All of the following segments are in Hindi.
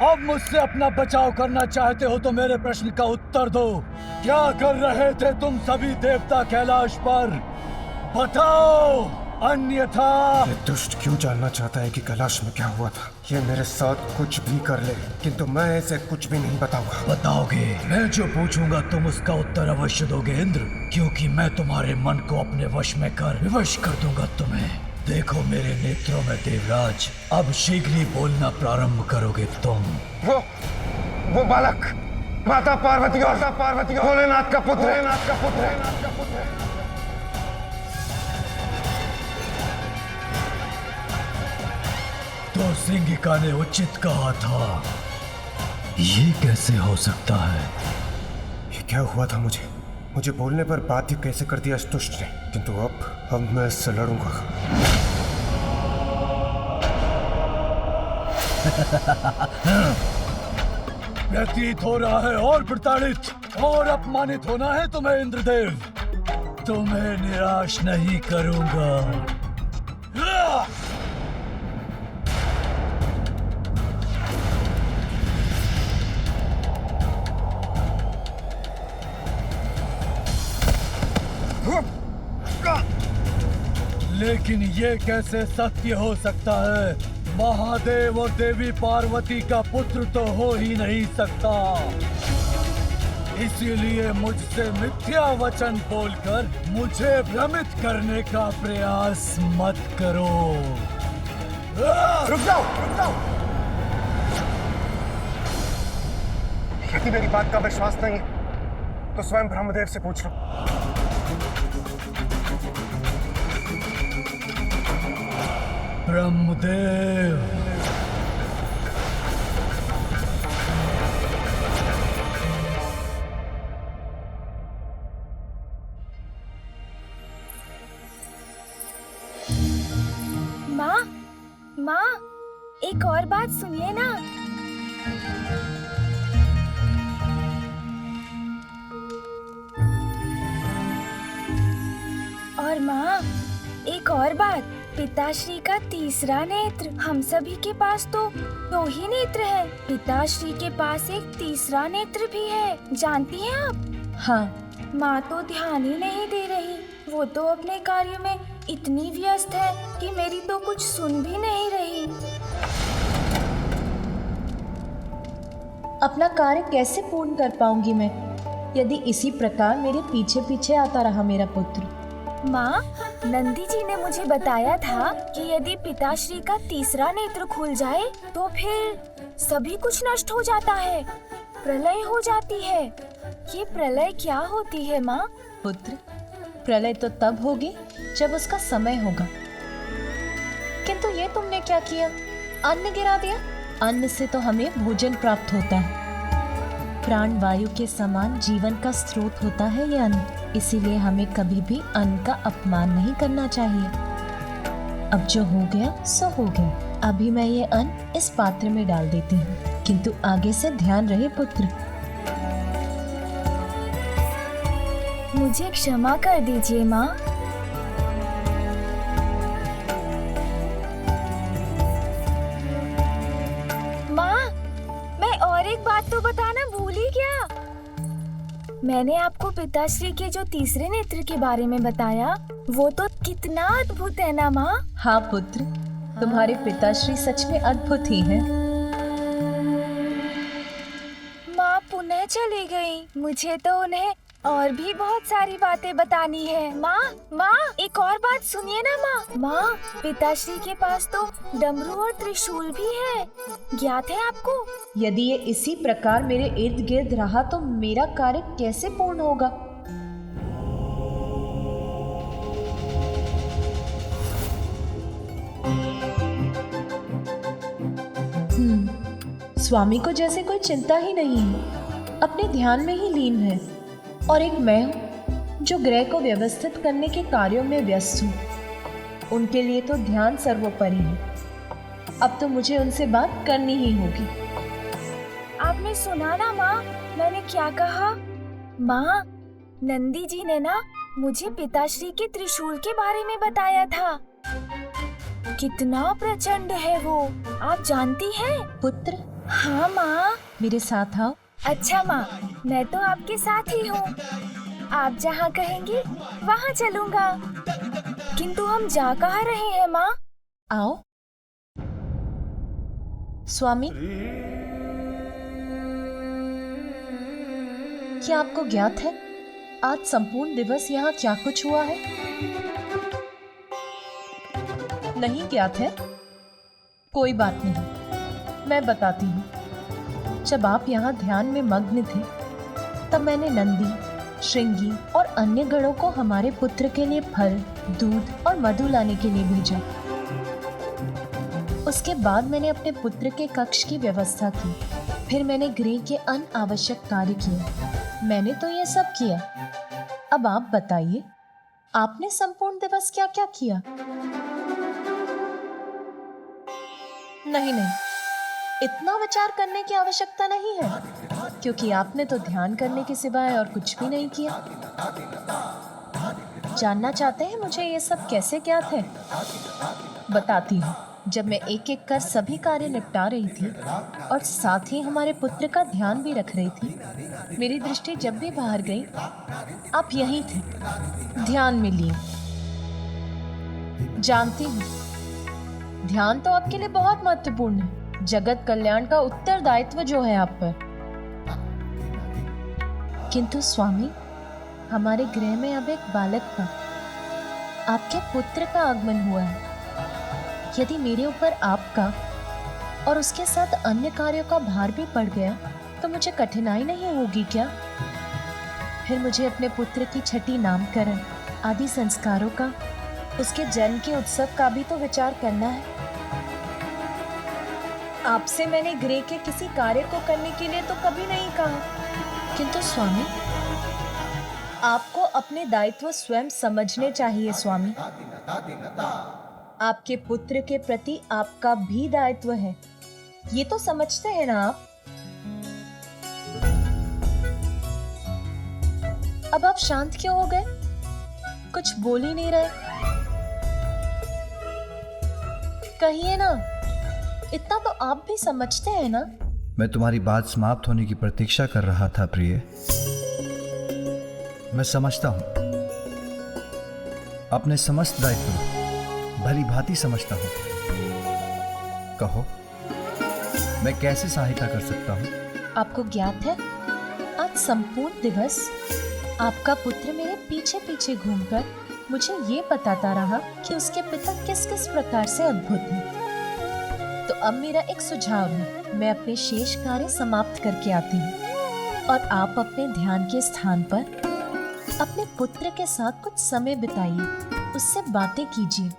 अब मुझसे अपना बचाव करना चाहते हो तो मेरे प्रश्न का उत्तर दो। क्या कर रहे थे तुम सभी देवता कैलाश पर? बताओ, अन्यथा। ये दुष्ट क्यों जानना चाहता है कि कैलाश में क्या हुआ था? ये मेरे साथ कुछ भी कर ले, किंतु मैं इसे कुछ भी नहीं बताऊंगा। बताओगे? मैं जो पूछूंगा तुम उसका उत्तर अवश्य दोगे इंद्र, क्योंकि मैं तुम्हारे मन को अपने वश में कर विवश कर दूंगा तुम्हें। देखो मेरे नेत्रों में देवराज, अब शीघ्र ही बोलना प्रारंभ करोगे तुम। वो बालक माता पार्वती और भोलेनाथ का पुत्र है। तो सिंगिका ने उचित कहा था। ये कैसे हो सकता है? ये क्या हुआ था? मुझे बोलने पर बाध्य कैसे कर दिया इस दुष्ट ने? किंतु अब मैं इससे लड़ूंगा। प्रतीत हो रहा है और प्रताड़ित और अपमानित होना है तुम्हें इंद्रदेव। तुम्हें निराश नहीं करूंगा। लेकिन ये कैसे सत्य हो सकता है? महादेव और देवी पार्वती का पुत्र तो हो ही नहीं सकता। इसीलिए मुझसे मिथ्या वचन बोलकर मुझे भ्रमित करने का प्रयास मत करो। रुक जाओ। यदि मेरी बात का विश्वास नहीं है तो स्वयं ब्रह्मदेव से पूछ लो। ब्रह्मदेव, माँ, एक और बात सुनिए ना। और माँ, एक और बात, पिताश्री का तीसरा नेत्र। हम सभी के पास तो 2 ही नेत्र हैं। पिताश्री के पास एक तीसरा नेत्र भी है, जानती हैं आप? हाँ। माँ तो ध्यान ही नहीं दे रही। वो तो अपने कार्य में इतनी व्यस्त है कि मेरी तो कुछ सुन भी नहीं रही। अपना कार्य कैसे पूर्ण कर पाऊंगी मैं यदि इसी प्रकार मेरे पीछे पीछे आता रहा मेरा पुत्र? माँ, नंदी जी ने मुझे बताया था कि यदि पिताश्री का तीसरा नेत्र खुल जाए तो फिर सभी कुछ नष्ट हो जाता है, प्रलय हो जाती है। ये प्रलय क्या होती है माँ? पुत्र, प्रलय तो तब होगी जब उसका समय होगा। किंतु ये तुमने क्या किया? अन्न गिरा दिया। अन्न से तो हमें भोजन प्राप्त होता है। प्राण वायु के समान जीवन का स्रोत होता है ये अन्न। इसीलिए हमें कभी भी अन्न का अपमान नहीं करना चाहिए। अब जो हो गया सो हो गया। अभी मैं ये अन्न इस पात्र में डाल देती हूँ, किंतु आगे से ध्यान रहे पुत्र। मुझे क्षमा कर दीजिए माँ। माँ, मैं और एक बात तो बताना भूल ही गया। मैंने आपको पिताश्री के जो तीसरे नेत्र के बारे में बताया, वो तो कितना अद्भुत है ना माँ? हाँ पुत्र, तुम्हारे पिताश्री सच में अद्भुत ही हैं। माँ पुनः चली गई। मुझे तो उन्हें और भी बहुत सारी बातें बतानी है। माँ, एक और बात सुनिए ना माँ। माँ, पिताश्री के पास तो डमरू और त्रिशूल भी है, ज्ञात है आपको? यदि ये इसी प्रकार मेरे इर्द गिर्द रहा तो मेरा कार्य कैसे पूर्ण होगा? स्वामी को जैसे कोई चिंता ही नहीं है, अपने ध्यान में ही लीन है। और एक मैं हूँ जो ग्रह को व्यवस्थित करने के कार्यों में व्यस्त हूँ। उनके लिए तो ध्यान सर्वोपरि है। अब तो मुझे उनसे बात करनी ही होगी। आपने सुना ना माँ, मैंने क्या कहा? माँ, नंदी जी ने ना मुझे पिताश्री के त्रिशूल के बारे में बताया था। कितना प्रचंड है वो, आप जानती हैं? पुत्र, हाँ माँ। मेरे साथ आओ। अच्छा माँ, मैं तो आपके साथ ही हूँ। आप जहाँ कहेंगी वहाँ चलूँगा। किंतु हम जा कहाँ रहे हैं माँ? आओ। स्वामी, क्या आपको ज्ञात है आज संपूर्ण दिवस यहाँ क्या कुछ हुआ है? नहीं ज्ञात है? कोई बात नहीं, मैं बताती हूँ। जब आप यहाँ ध्यान में मग्न थे, तब मैंने नंदी, श्रृंगी और अन्य गणों को हमारे पुत्र के लिए फल, दूध और मधु लाने के लिए भेजा। उसके बाद मैंने अपने पुत्र के कक्ष की व्यवस्था की। फिर मैंने गृह के अनावश्यक कार्य किए। मैंने तो ये सब किया। अब आप बताइए, आपने संपूर्ण दिवस क्या क्या किया? नहीं नहीं, इतना विचार करने की आवश्यकता नहीं है, क्योंकि आपने तो ध्यान करने के सिवाय और कुछ भी नहीं किया। जानना चाहते हैं मुझे ये सब कैसे ज्ञात है? बताती हूँ। जब मैं एक एक कर सभी कार्य निपटा रही थी और साथ ही हमारे पुत्र का ध्यान भी रख रही थी, मेरी दृष्टि जब भी बाहर गई, आप यहीं थे, ध्यान में लिए। जानती हूँ, ध्यान तो आपके लिए बहुत महत्वपूर्ण है। जगत कल्याण का उत्तरदायित्व जो है आप पर। किंतु स्वामी, हमारे गृह में अब एक बालक का, आपके पुत्र का आगमन हुआ है। यदि मेरे ऊपर आपका और उसके साथ अन्य कार्यों का भार भी पड़ गया, तो मुझे कठिनाई नहीं होगी क्या? फिर मुझे अपने पुत्र की छठी नामकरण आदि संस्कारों का, उसके जन्म के उत्सव का भी तो विचार करना है। आपसे मैंने गृह के किसी कार्य को करने के लिए तो कभी नहीं कहा। किंतु स्वामी, आपको अपने दायित्व स्वयं समझने चाहिए स्वामी। आपके पुत्र के प्रति आपका भी दायित्व है, ये तो समझते हैं ना आप? अब आप शांत क्यों हो गए? कुछ बोल ही नहीं रहे। कहिए ना, इतना तो आप भी समझते हैं ना? मैं तुम्हारी बात समाप्त होने की प्रतीक्षा कर रहा था प्रिय। मैं समझता हूं, अपने समस्त दायित्व भली भांति समझता हूं। कहो, मैं कैसे सहायता कर सकता हूं? आपको ज्ञात है, आज संपूर्ण दिवस आपका पुत्र मेरे पीछे पीछे घूमकर मुझे ये बताता रहा कि उसके पिता किस किस प्रकार से अद्भुत हैं। तो अब मेरा एक सुझाव है, मैं अपने शेष कार्य समाप्त करके आती हूँ और आप अपने ध्यान के स्थान पर अपने पुत्र के साथ कुछ समय बिताइए, उससे बातें कीजिए।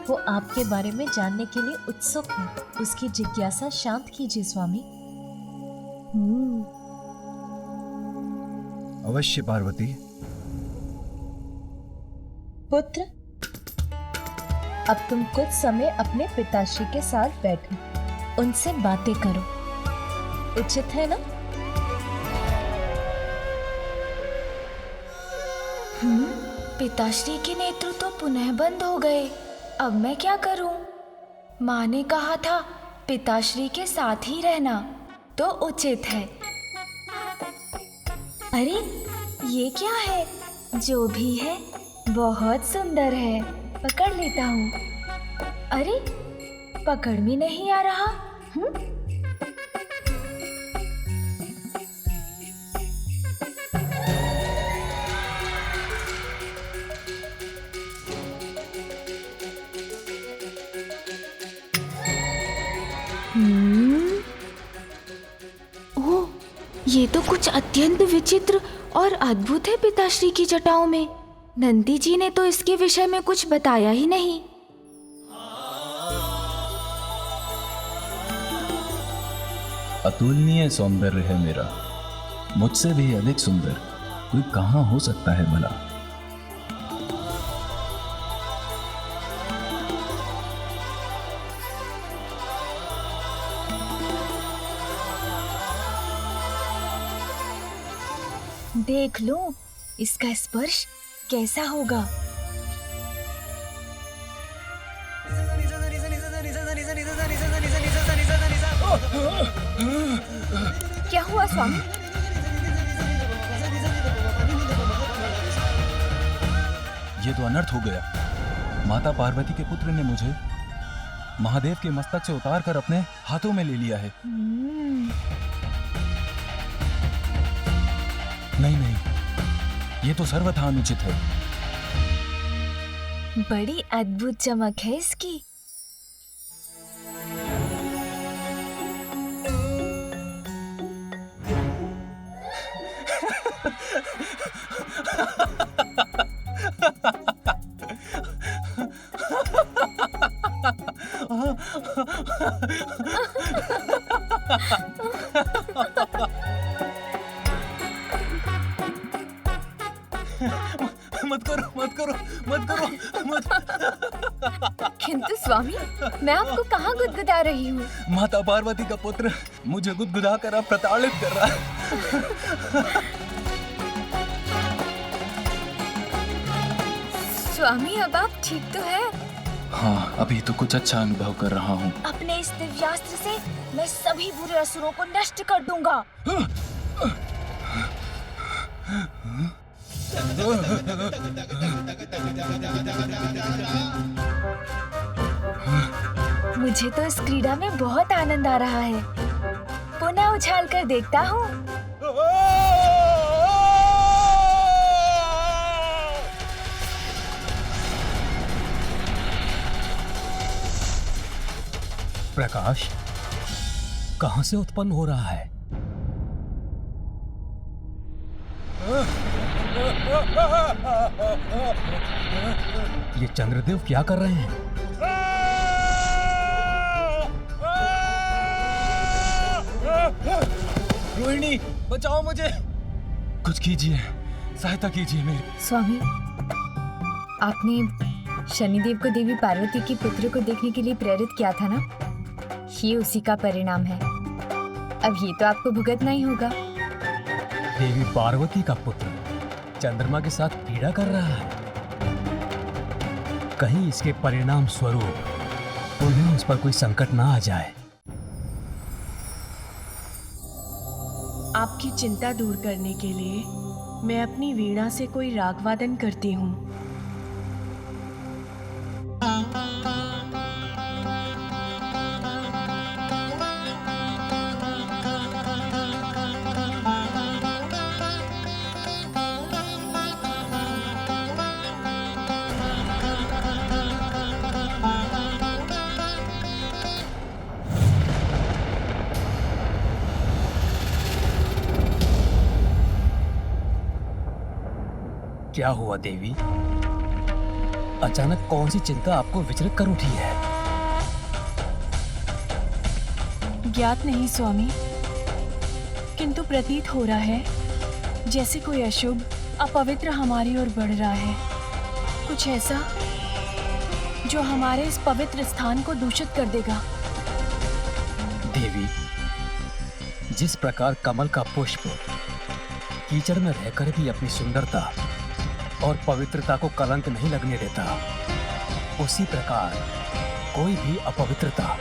वो आपके बारे में जानने के लिए उत्सुक है, उसकी जिज्ञासा शांत कीजिए स्वामी। अवश्य पार्वती। पुत्र, अब तुम कुछ समय अपने पिताश्री के साथ बैठो, उनसे बातें करो, उचित है ना? पिताश्री के नेत्र तो पुनः बंद हो गए। अब मैं क्या करूं? माँ ने कहा था पिताश्री के साथ ही रहना, तो उचित है। अरे ये क्या है? जो भी है बहुत सुंदर है, पकड़ लेता हूँ। अरे पकड़ में नहीं आ रहा। ओह, ये तो कुछ अत्यंत विचित्र और अद्भुत है पिताश्री की जटाओं में। नंदी जी ने तो इसके विषय में कुछ बताया ही नहीं। अतुलनीय सौंदर्य है मेरा, मुझसे भी अधिक सुंदर कोई कहाँ हो सकता है भला। देख लो इसका स्पर्श कैसा होगा। क्या हुआ स्वामी? ये तो अनर्थ हो गया। माता पार्वती के पुत्र ने मुझे महादेव के मस्तक से उतार कर अपने हाथों में ले लिया है। नहीं नहीं, ये तो सर्वथा अनुचित है। बड़ी अद्भुत चमक है इसकी। मत करो मत करो मत करो मत। किंतु स्वामी, मैं आपको कहाँ गुदगुदा रही हूँ? माता पार्वती का पुत्र मुझे गुदगुदा कर अब प्रताड़ित कर रहा है। स्वामी, अब आप ठीक तो है? हाँ, अभी तो कुछ अच्छा अनुभव कर रहा हूँ। अपने इस दिव्यास्त्र से मैं सभी बुरे असुरों को नष्ट कर दूंगा। मुझे तो इस क्रीड़ा में बहुत आनंद आ रहा है। पुनः उछाल कर देखता हूँ। प्रकाश कहाँ से उत्पन्न हो रहा है? ये चंद्रदेव क्या कर रहे हैं? रोहिणी, बचाओ मुझे, कुछ कीजिए, सहायता कीजिए मेरी। स्वामी, आपने शनिदेव को देवी पार्वती के पुत्र को देखने के लिए प्रेरित किया था ना? ये उसी का परिणाम है। अब ये तो आपको भुगतना ही होगा। देवी पार्वती का पुत्र चंद्रमा के साथ क्रीड़ा कर रहा है। कहीं इसके परिणाम स्वरूप उन्हें उस पर कोई संकट ना आ जाए। आपकी चिंता दूर करने के लिए मैं अपनी वीणा से कोई राग वादन करती हूँ। क्या हुआ देवी? अचानक कौन सी चिंता आपको विचलित कर उठी है? ज्ञात नहीं स्वामी, किंतु प्रतीत हो रहा है जैसे कोई अशुभ अपवित्र हमारी ओर बढ़ रहा है। कुछ ऐसा जो हमारे इस पवित्र स्थान को दूषित कर देगा। देवी, जिस प्रकार कमल का पुष्प कीचड़ में रहकर भी अपनी सुंदरता और पवित्रता को कलंक नहीं लगने देता, उसी प्रकार कोई भी अपवित्रता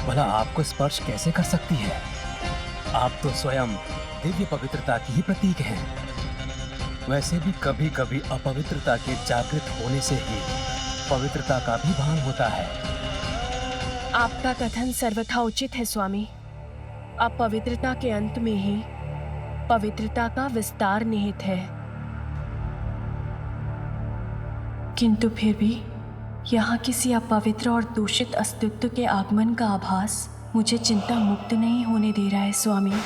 भला आपको स्पर्श कैसे कर सकती है? आप तो स्वयं दिव्य पवित्रता की ही प्रतीक हैं। वैसे भी कभी कभी अपवित्रता के जागृत होने से ही पवित्रता का भी भान होता है। आपका कथन सर्वथा उचित है स्वामी। अपवित्रता के अंत में ही पवित्रता का विस्तार निहित है। किंतु फिर भी यहाँ किसी अपवित्र और दूषित अस्तित्व के आगमन का आभास मुझे चिंता मुक्त नहीं होने दे रहा है स्वामी।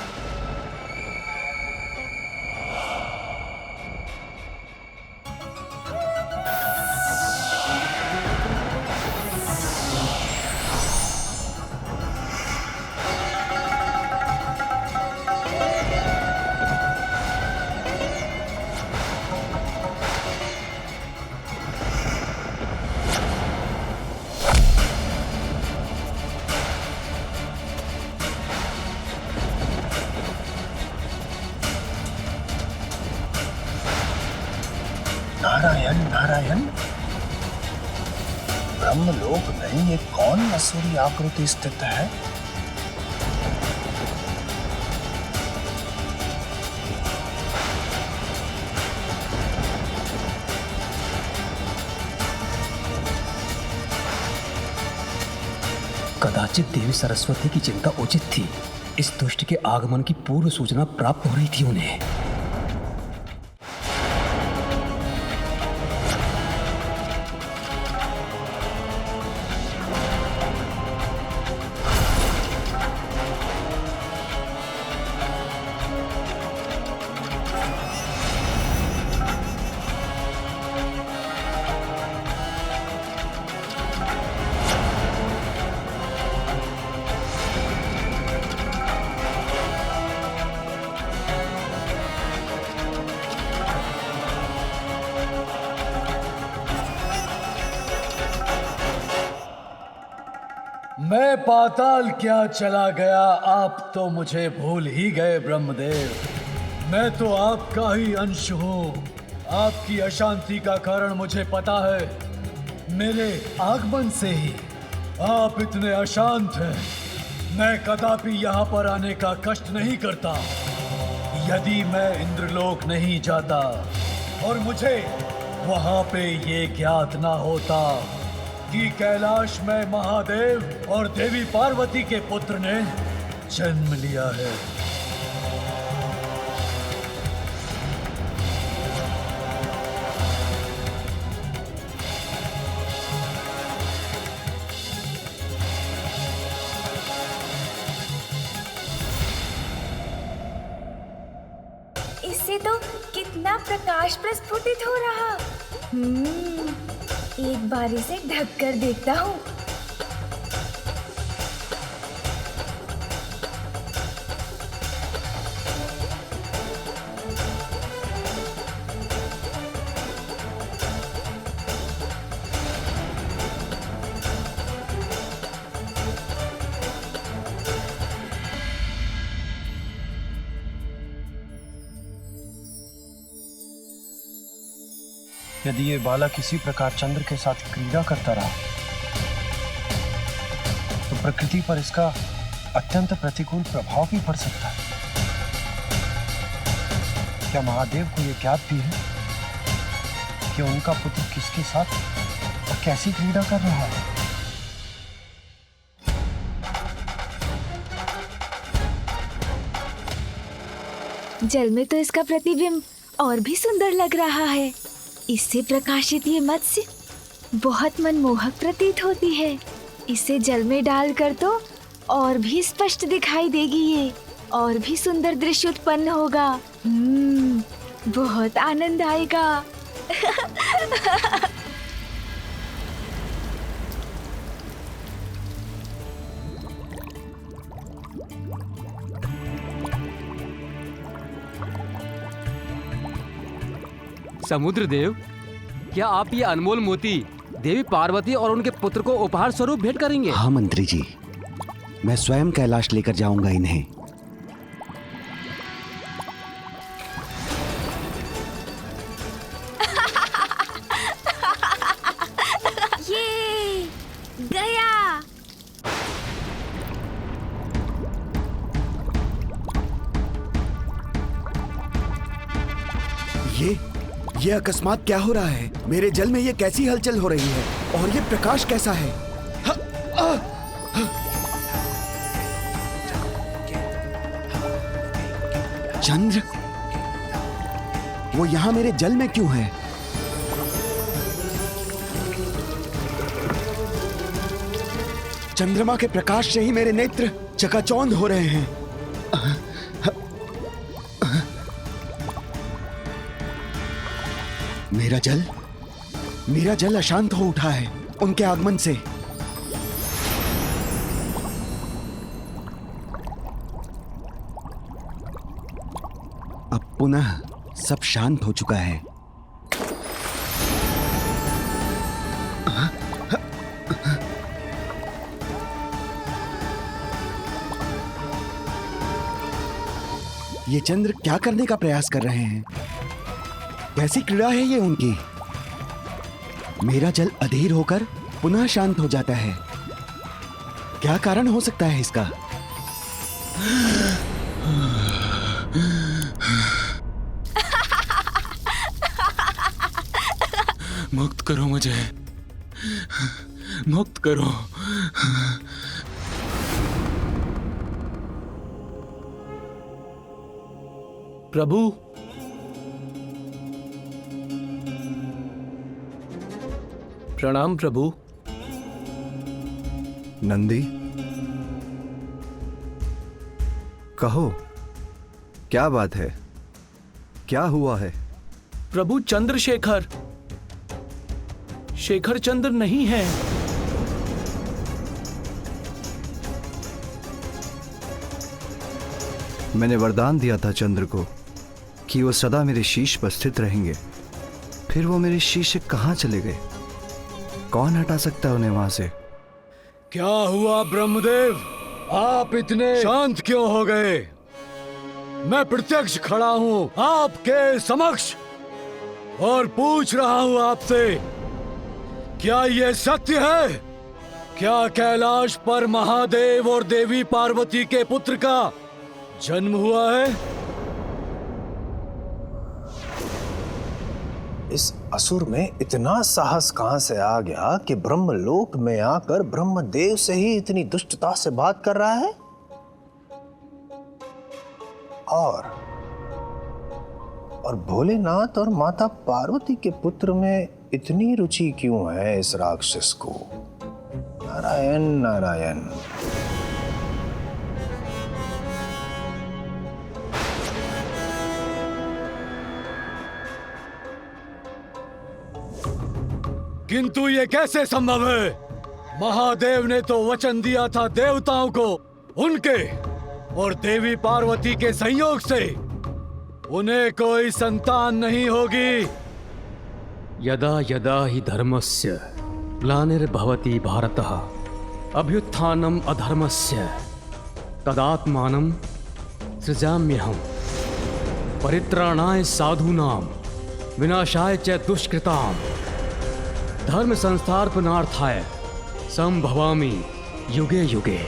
नारायण नारायण, ब्रह्मलोक में ये कौन असुरी आकृति स्थित है? कदाचित देवी सरस्वती की चिंता उचित थी। इस दुष्ट के आगमन की पूर्व सूचना प्राप्त हो रही थी उन्हें। मैं पाताल क्या चला गया, आप तो मुझे भूल ही गए ब्रह्मदेव। मैं तो आपका ही अंश हूँ। आपकी अशांति का कारण मुझे पता है। मेरे आगमन से ही आप इतने अशांत हैं। मैं कदापि यहाँ पर आने का कष्ट नहीं करता यदि मैं इंद्रलोक नहीं जाता और मुझे वहाँ पे ये ज्ञात ना होता कि कैलाश में महादेव और देवी पार्वती के पुत्र ने जन्म लिया है। इससे तो कितना प्रकाश प्रस्फुटित हो रहा। एक बार इसे ढक कर देखता हूँ। यदि ये बालक किसी प्रकार चंद्र के साथ क्रीड़ा करता रहा तो प्रकृति पर इसका अत्यंत प्रतिकूल प्रभाव भी पड़ सकता है। क्या महादेव को यह ज्ञात भी है कि उनका पुत्र किसके साथ और कैसी क्रीड़ा कर रहा है? जल में तो इसका प्रतिबिंब और भी सुंदर लग रहा है। इससे प्रकाशित ये मत्स्य बहुत मनमोहक प्रतीत होती है। इसे जल में डालकर तो और भी स्पष्ट दिखाई देगी ये, और भी सुंदर दृश्य उत्पन्न होगा। बहुत आनंद आएगा। समुद्र देव, क्या आप ये अनमोल मोती देवी पार्वती और उनके पुत्र को उपहार स्वरूप भेंट करेंगे? हाँ मंत्री जी, मैं स्वयं कैलाश लेकर जाऊंगा इन्हें। ये गया। ये अकस्मात क्या हो रहा है? मेरे जल में ये कैसी हलचल हो रही है? और ये प्रकाश कैसा है? चंद्र, वो यहाँ मेरे जल में क्यों है? चंद्रमा के प्रकाश से ही मेरे नेत्र चकाचौंध हो रहे हैं। मेरा जल अशांत हो उठा है उनके आगमन से। अब पुनः सब शांत हो चुका है। ये चंद्र क्या करने का प्रयास कर रहे हैं? कैसी क्रीड़ा है ये उनकी? मेरा जल अधीर होकर पुनः शांत हो जाता है। क्या कारण हो सकता है इसका? मुक्त करो मुझे, मुक्त करो। प्रभु, प्रणाम प्रभु। नंदी, कहो, क्या बात है? क्या हुआ है? प्रभु, चंद्रशेखर, शेखर चंद्र नहीं है। मैंने वरदान दिया था चंद्र को कि वो सदा मेरे शीश पर स्थित रहेंगे। फिर वो मेरे शीश से कहां चले गए? कौन हटा सकता है उन्हें वहां से? क्या हुआ ब्रह्मदेव? आप इतने शांत क्यों हो गए? मैं प्रत्यक्ष खड़ा हूं आपके समक्ष और पूछ रहा हूं आपसे, क्या यह सत्य है? क्या कैलाश पर महादेव और देवी पार्वती के पुत्र का जन्म हुआ है? इस असुर में इतना साहस कहां से आ गया कि ब्रह्मलोक में आकर ब्रह्मदेव से ही इतनी दुष्टता से बात कर रहा है? और भोलेनाथ और माता पार्वती के पुत्र में इतनी रुचि क्यों है इस राक्षस को? नारायण नारायण। किंतु ये कैसे संभव है? महादेव ने तो वचन दिया था देवताओं को, उनके और देवी पार्वती के संयोग से उन्हें कोई संतान नहीं होगी। यदा यदा हि धर्मस्य ग्लानिर्भवति भारतः अभ्युत्थानम् अधर्मस्य तदात्मानं सृजाम्यहम् परित्राणाय साधूनां विनाशाय च दुष्कृताम् धर्म संस्थापनार्थाय संभवामि युगे युगे।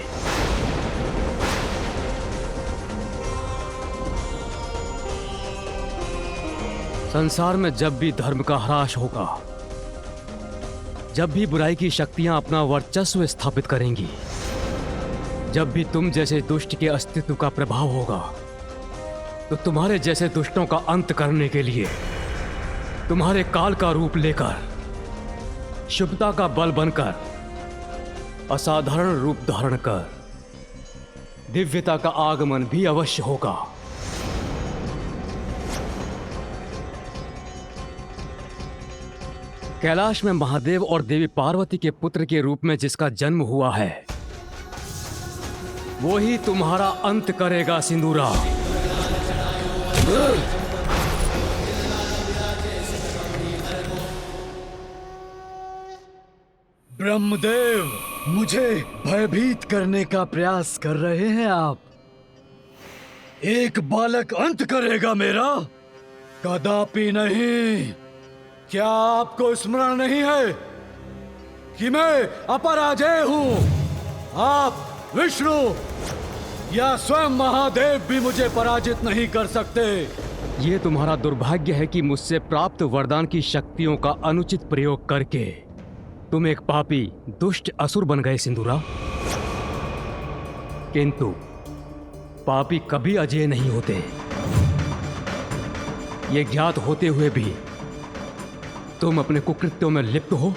संसार में जब भी धर्म का ह्रास होगा, जब भी बुराई की शक्तियां अपना वर्चस्व स्थापित करेंगी, जब भी तुम जैसे दुष्ट के अस्तित्व का प्रभाव होगा, तो तुम्हारे जैसे दुष्टों का अंत करने के लिए तुम्हारे काल का रूप लेकर, शुभता का बल बनकर, असाधारण रूप धारण कर दिव्यता का आगमन भी अवश्य होगा। कैलाश में महादेव और देवी पार्वती के पुत्र के रूप में जिसका जन्म हुआ है, वो ही तुम्हारा अंत करेगा सिंदूरा। ब्रह्मदेव, मुझे भयभीत करने का प्रयास कर रहे हैं आप। एक बालक अंत करेगा मेरा? कदापि नहीं। क्या आपको स्मरण नहीं है कि मैं अपराजेय हूं? आप विष्णु या स्वयं महादेव भी मुझे पराजित नहीं कर सकते। ये तुम्हारा दुर्भाग्य है कि मुझसे प्राप्त वरदान की शक्तियों का अनुचित प्रयोग करके तुम एक पापी दुष्ट असुर बन गए सिंदूरा। किंतु पापी कभी अजेय नहीं होते। ये ज्ञात होते हुए भी तुम अपने कुकृत्यों में लिप्त हो।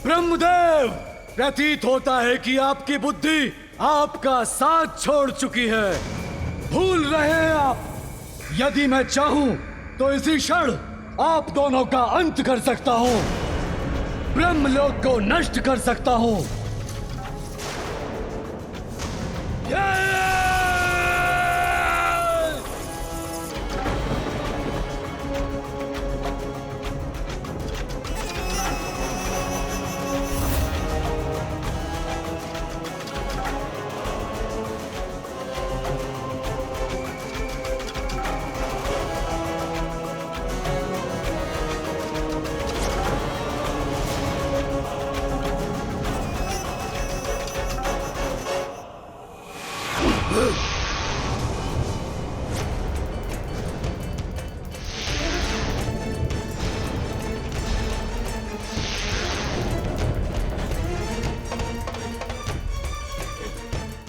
ब्रह्मदेव, प्रतीत होता है कि आपकी बुद्धि आपका साथ छोड़ चुकी है। भूल रहे हैं आप। यदि मैं चाहूं तो इसी क्षण आप दोनों का अंत कर सकता हूं, ब्रह्मलोक को नष्ट कर सकता हूं।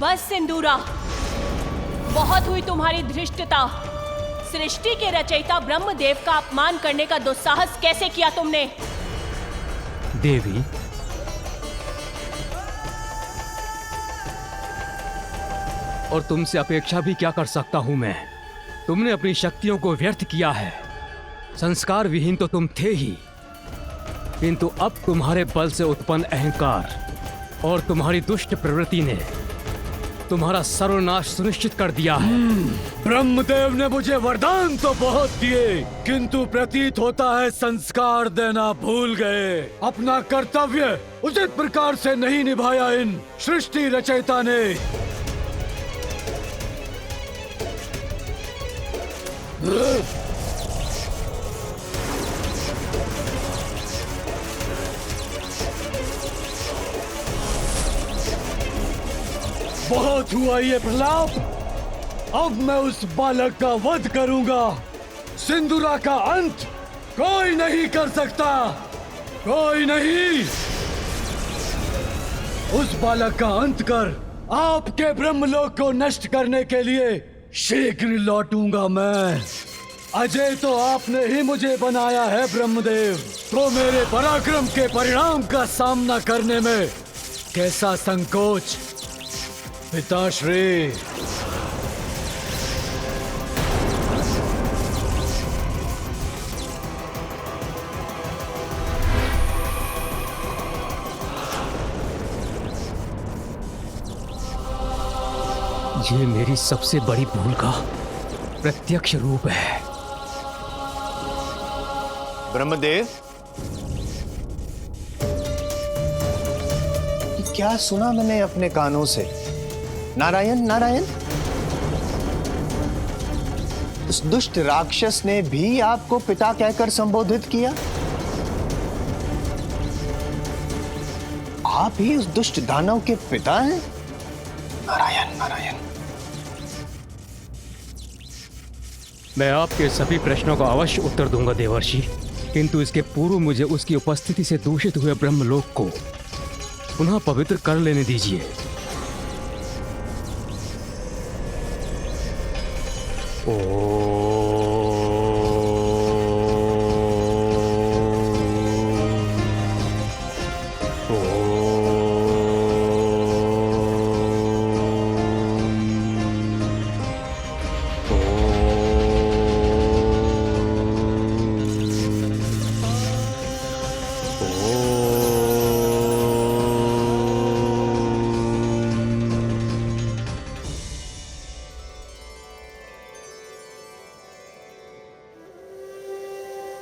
बस सिंदूरा, बहुत हुई तुम्हारी धृष्टता। सृष्टि के रचयिता ब्रह्मदेव का अपमान करने का दुस्साहस कैसे किया तुमने? देवी, और तुमसे अपेक्षा भी क्या कर सकता हूं मैं? तुमने अपनी शक्तियों को व्यर्थ किया है। संस्कार विहीन तो तुम थे ही, किंतु अब तुम्हारे बल से उत्पन्न अहंकार और तुम्हारी दुष्ट प्रवृत्ति ने तुम्हारा सर्वनाश सुनिश्चित कर दिया है। ब्रह्मदेव ने मुझे वरदान तो बहुत दिए, किंतु प्रतीत होता है संस्कार देना भूल गए। अपना कर्तव्य उचित प्रकार से नहीं निभाया इन सृष्टि रचयिता ने। बहुत हुआ ये प्रलाप, अब मैं उस बालक का वध करूंगा। सिंदूरा का अंत कोई नहीं कर सकता, कोई नहीं। उस बालक का अंत कर आपके ब्रह्मलोक को नष्ट करने के लिए शीघ्र लौटूंगा मैं। अजय तो आपने ही मुझे बनाया है ब्रह्मदेव, तो मेरे पराक्रम के परिणाम का सामना करने में कैसा संकोच पिताश्री। ये मेरी सबसे बड़ी भूल का प्रत्यक्ष रूप है। ब्रह्मदेव, क्या सुना मैंने अपने कानों से? नारायण नारायण। उस दुष्ट राक्षस ने भी आपको पिता कहकर संबोधित किया? आप ही उस दुष्ट दानव के पिता हैं? नारायण नारायण। मैं आपके सभी प्रश्नों का अवश्य उत्तर दूंगा देवर्षि, किंतु इसके पूर्व मुझे उसकी उपस्थिति से दूषित हुए ब्रह्मलोक को पुनः पवित्र कर लेने दीजिए।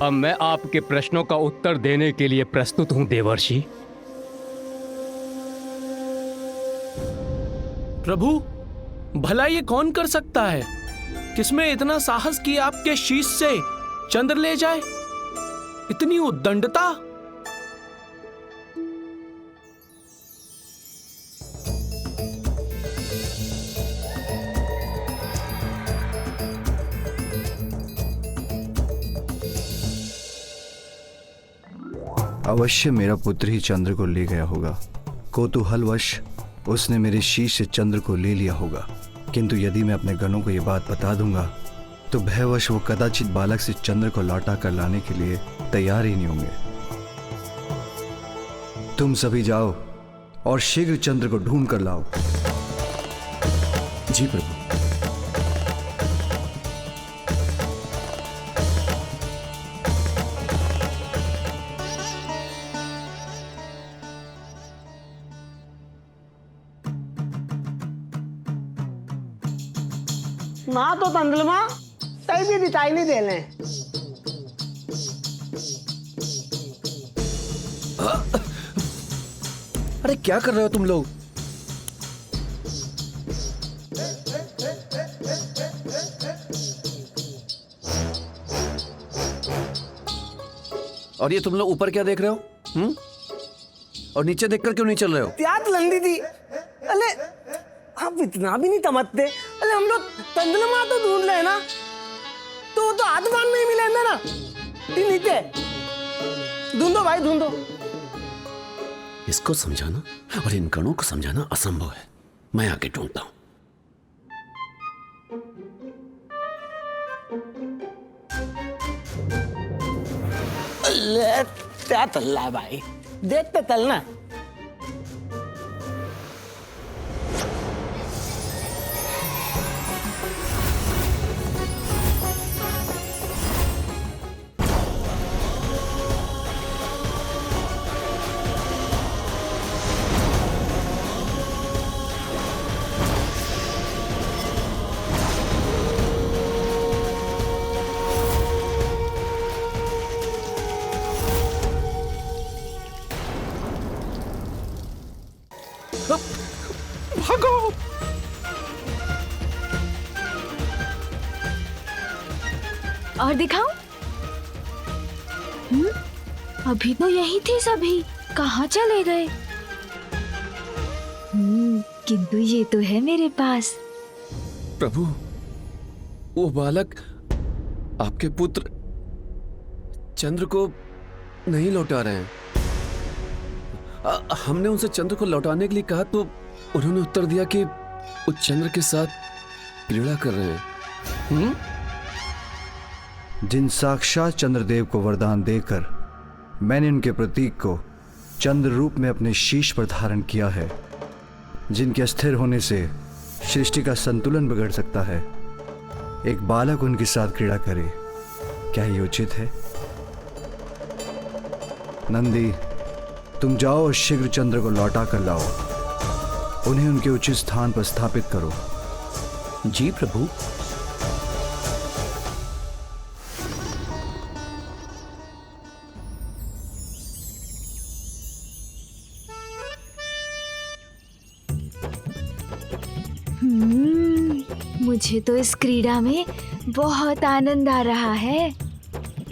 अब मैं आपके प्रश्नों का उत्तर देने के लिए प्रस्तुत हूं देवर्षि। प्रभु, भला ये कौन कर सकता है? किसमें इतना साहस कि आपके शीश से चंद्र ले जाए? इतनी उद्दंडता? अवश्य मेरा पुत्र ही चंद्र को ले गया होगा। कौतूहलवश उसने मेरे शीश से चंद्र को ले लिया होगा, किंतु यदि मैं अपने गणों को यह बात बता दूंगा तो भयवश वो कदाचित बालक से चंद्र को लौटा कर लाने के लिए तैयार ही नहीं होंगे। तुम सभी जाओ और शीघ्र चंद्र को ढूंढ कर लाओ। जी प्रभु। माँ तो तंदलमा तय भी दिखाई नहीं दे रहे। अरे क्या कर रहे हो तुम लोग? और ये तुम लोग ऊपर क्या देख रहे हो? और नीचे देखकर क्यों नहीं चल रहे हो? त्याग लंदी थी। अरे आप इतना भी नहीं समझते। अरे हम लोग तंदलमा तो ढूंढ रहे हैं ना, तो आसमान में ही मिलेंगे ना। नीचे ढूंढो भाई, ढूंढो। इसको समझाना और इन गणों को समझाना असंभव है। मैं आगे ढूंढता हूं। ले त्या तल्ला भाई, देखते तलना। भागो। और दिखाऊं? अभी तो यही थे सभी, कहाँ चले गए? किंतु ये तो है मेरे पास। प्रभु, वो बालक आपके पुत्र चंद्र को नहीं लौटा रहे हैं। हमने उनसे चंद्र को लौटाने के लिए कहा तो उन्होंने उत्तर दिया कि वो चंद्र के साथ क्रीड़ा कर रहे हैं। जिन साक्षात चंद्रदेव को वरदान देकर मैंने उनके प्रतीक को चंद्र रूप में अपने शीश पर धारण किया है, जिनके अस्थिर होने से सृष्टि का संतुलन बिगड़ सकता है, एक बालक उनके साथ क्रीड़ा करे, क्या ये उचित है? नंदी, तुम जाओ और शीघ्र चंद्र को लौटा कर लाओ। उन्हें उनके उचित स्थान पर स्थापित करो। जी प्रभु। मुझे तो इस क्रीड़ा में बहुत आनंद आ रहा है।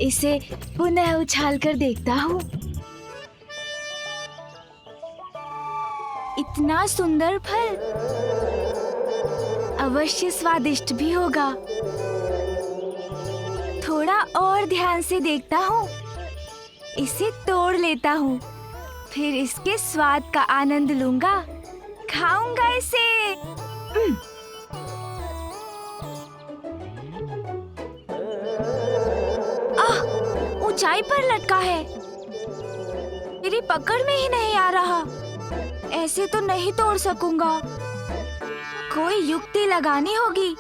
इसे पुनः उछाल कर देखता हूँ। इतना सुंदर फल, अवश्य स्वादिष्ट भी होगा। थोड़ा और ध्यान से देखता हूँ। इसे तोड़ लेता हूँ, फिर इसके स्वाद का आनंद लूंगा, खाऊंगा इसे। ऊंचाई पर लटका है, मेरी पकड़ में ही नहीं आ रहा। ऐसे तो नहीं तोड़ सकूंगा, कोई युक्ति लगानी होगी।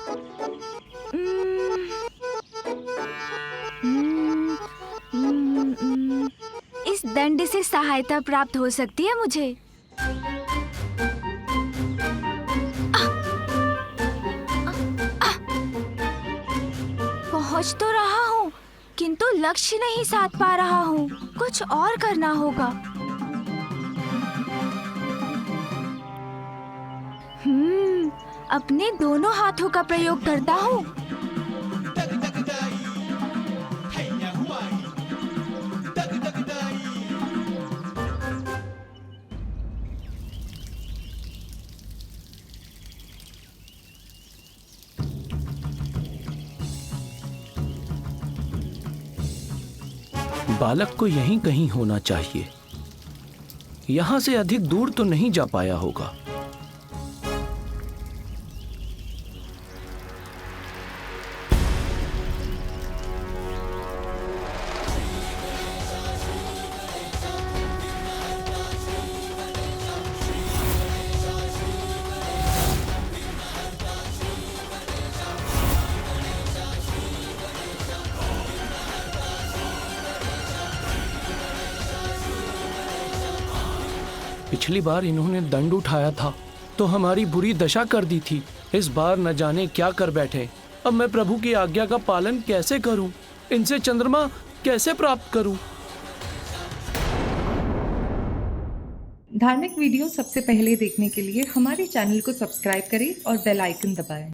इस दंड से सहायता प्राप्त हो सकती है मुझे। पहुंच तो रहा हूँ, किंतु लक्ष्य नहीं साध पा रहा हूँ। कुछ और करना होगा। अपने दोनों हाथों का प्रयोग करता हूँ। बालक को यहीं कहीं होना चाहिए। यहाँ से अधिक दूर तो नहीं जा पाया होगा। पिछली बार इन्होंने दंड उठाया था तो हमारी बुरी दशा कर दी थी। इस बार न जाने क्या कर बैठे। अब मैं प्रभु की आज्ञा का पालन कैसे करूं? इनसे चंद्रमा कैसे प्राप्त करूं? धार्मिक वीडियो सबसे पहले देखने के लिए हमारे चैनल को सब्सक्राइब करें और बेल आइकन दबाएं।